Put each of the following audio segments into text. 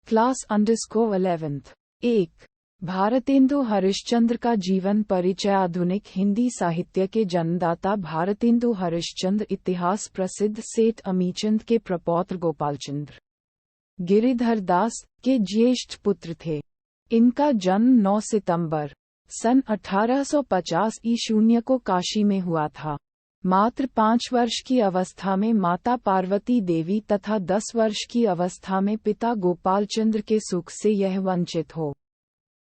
Class _11 1 Bharatendu Harishchandra का जीवन परिचय। आधुनिक हिंदी साहित्य के जन्मदाता भारतेंदु हरिश्चंद्र इतिहास प्रसिद्ध सेठ अमीचंद के प्रपौत्र गोपालचंद्र गिरिधर दास के ज्येष्ठ पुत्र थे। इनका जन्म 9 सितंबर सन 1850 ईशून्य को काशी में हुआ था। मात्र 5 वर्ष की अवस्था में माता पार्वती देवी तथा 10 वर्ष की अवस्था में पिता गोपालचंद्र के सुख से यह वंचित हो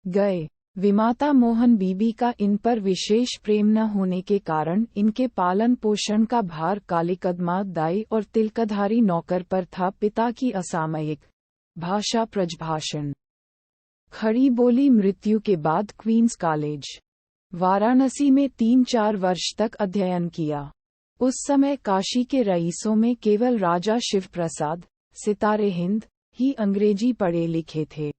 गए। विमाता मोहन बीबी का इन पर विशेष प्रेम न होने के कारण इनके पालन पोषण का भार कालिकदमा दाई और तिलकधारी नौकर पर था। पिता की असामयिक भाषा प्रजभाषण खड़ी बोली मृत्यु के बाद क्वींस कॉलेज वाराणसी में 3-4 वर्ष तक अध्ययन किया। उस समय काशी के रईसों में केवल राजा शिव प्रसाद सितारे हिंद ही अंग्रेजी पढ़े लिखे थे।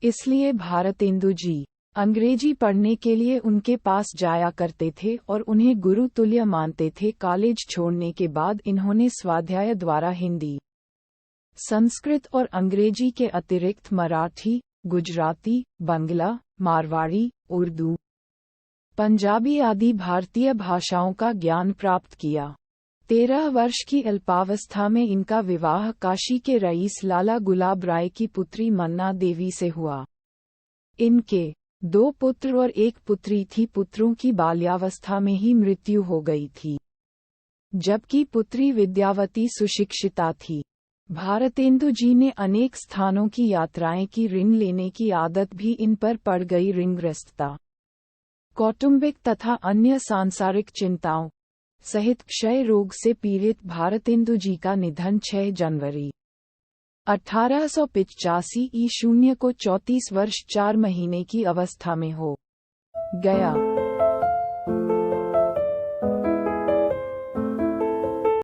इसलिए भारतेंदु जी अंग्रेजी पढ़ने के लिए उनके पास जाया करते थे और उन्हें गुरु तुल्य मानते थे। कॉलेज छोड़ने के बाद इन्होंने स्वाध्याय द्वारा हिंदी, संस्कृत और अंग्रेजी के अतिरिक्त मराठी, गुजराती, बंगला, मारवाड़ी, उर्दू, पंजाबी आदि भारतीय भाषाओं का ज्ञान प्राप्त किया। 13 वर्ष की अल्पावस्था में इनका विवाह काशी के रईस लाला गुलाब राय की पुत्री मन्ना देवी से हुआ। इनके 2 पुत्र और 1 पुत्री थी। पुत्रों की बाल्यावस्था में ही मृत्यु हो गई थी, जबकि पुत्री विद्यावती सुशिक्षिता थी। भारतेंदु जी ने अनेक स्थानों की यात्राएं की। ऋण लेने की आदत भी इन पर पड़ गई। ऋणग्रस्तता, कौटुंबिक तथा अन्य सांसारिक चिंताओं सहित क्षय रोग से पीड़ित भारतेंदु जी का निधन 6 जनवरी 1885 ईशून्य को 34 वर्ष 4 महीने की अवस्था में हो गया।